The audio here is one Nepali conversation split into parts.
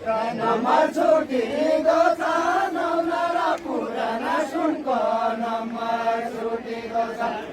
नम्बर छुटेको छ नौला र पुराना सुनको नम्बर छुटेको छ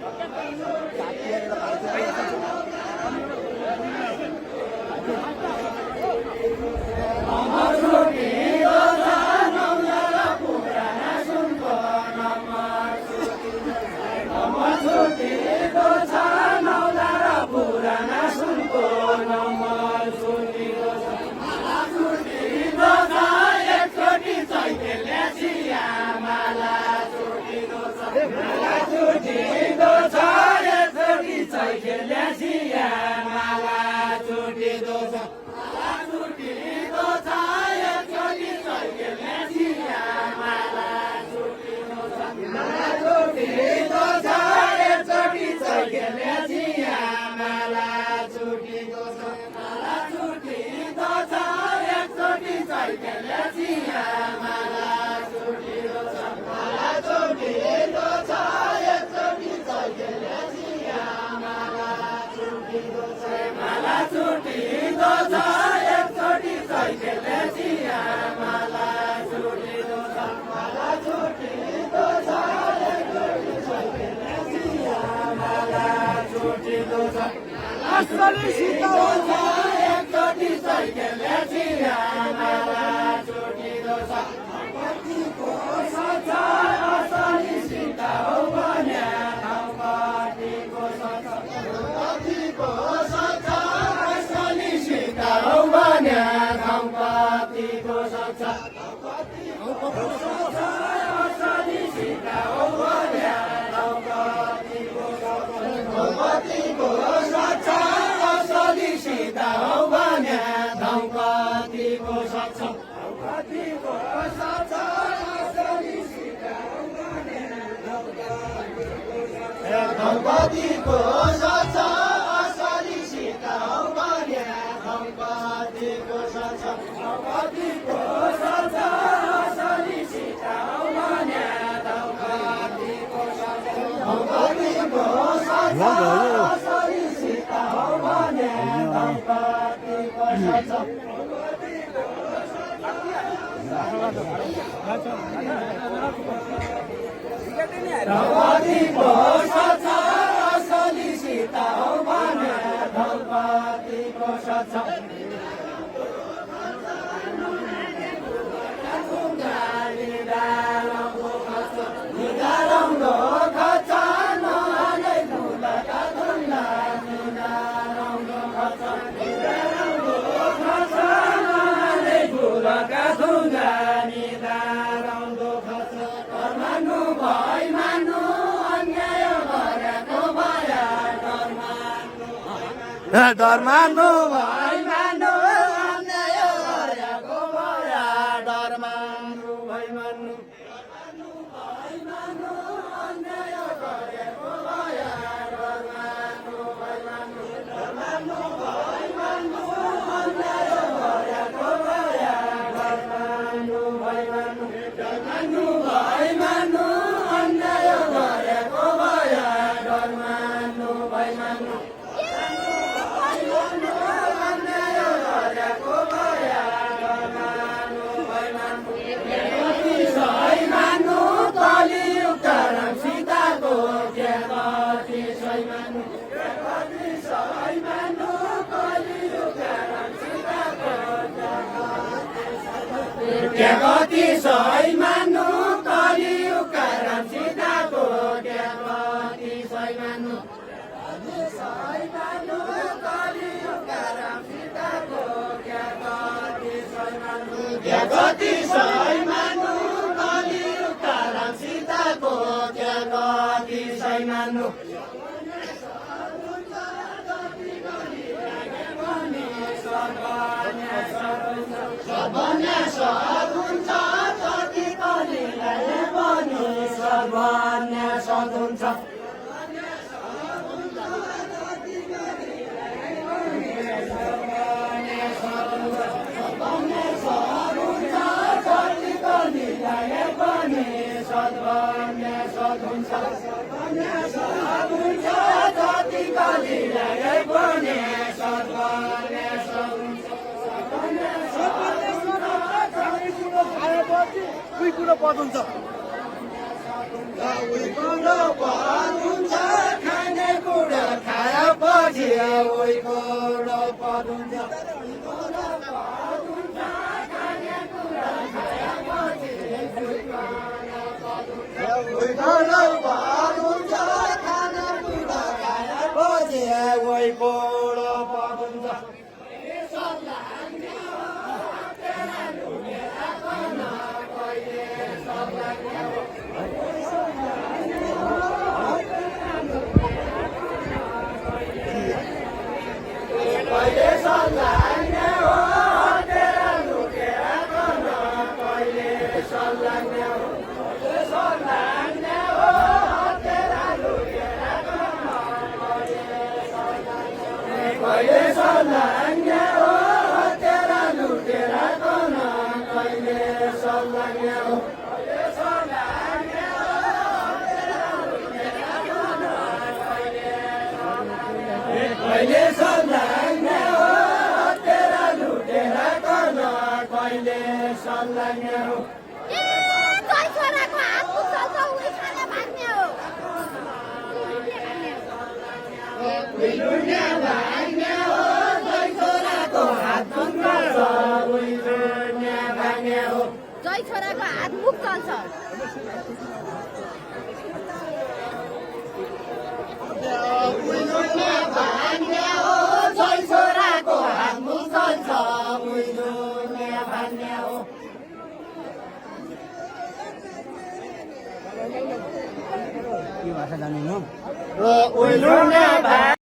असली सीता एकचोटि साइकलले चिया माला छुटेको छ कतिको सच असली सीता हो भने कतिको सच असली सीता हो भने कतिको सच असली सीता हो भने कतिको सच असली सीता हो भने कतिको सच कतिको सच असली सीता हो भने कतिको सच असली सीता हो भने कतिको सच कतिको सच असली सीता हो भने कतिको सच कतिको सच असली सीता हो भने कतिको सच कतिको सच असली सीता हो भने कतिको सच डर मान्नु भाइ मान्नु अन्याय गरेको भया डर मान्नु भाइ मान्नु अन्याय गरेको भया डर मान्नु भाइ मान्नु डर मान्नु भाइ मान्नु अन्याय गरेको भया डर मान्नु भाइ मान्नु डर मान्नु भाइ मान्नु अन्याय गरेको भया डर मान्नु भाइ मान्नु गति सही मान्नु कलियुग कारण सीताको गति सही मान्नु सही मान्नु कलियुग कारण सीताको गति सही मान्नु गति सही मान्नु कलियुग कारण सीताको गति सही मान्नु ठुलो पद हुन्छ उही ठुलो पद हुन्छ खानेकुरा खाएपछि उही ठुलो पद हुन्छ उही ठुलो पद हुन्छ खानेकुरा खाएपछि उही ठुलो पद हुन्छ कहिले सल्लाने हो तेरा लुकेर गर्न कहिले सल्लाने हो कहिले सल्लाने हो तेरा लुकेर गर्न कहिले सल्लाने हो तेरा लुकेर गर्न कहिले सल्लाने हो कहिले सल्लाने हो तेरा लुकेर गर्न कहिले सल्लाने कहिले सल्लाने हो जय छोराको हात उचाल्छ उही खाने भाग्ने हो उहिले भाग्ने हो जय छोराको हात उचाल्छ उहिले भाग्ने हो जय छोराको हात मुख चल्छ उहिले भाग्ने हो जय छोराको हात मुख चल्छ उहिले भाग्ने हो के भाषा जान्नु उहिले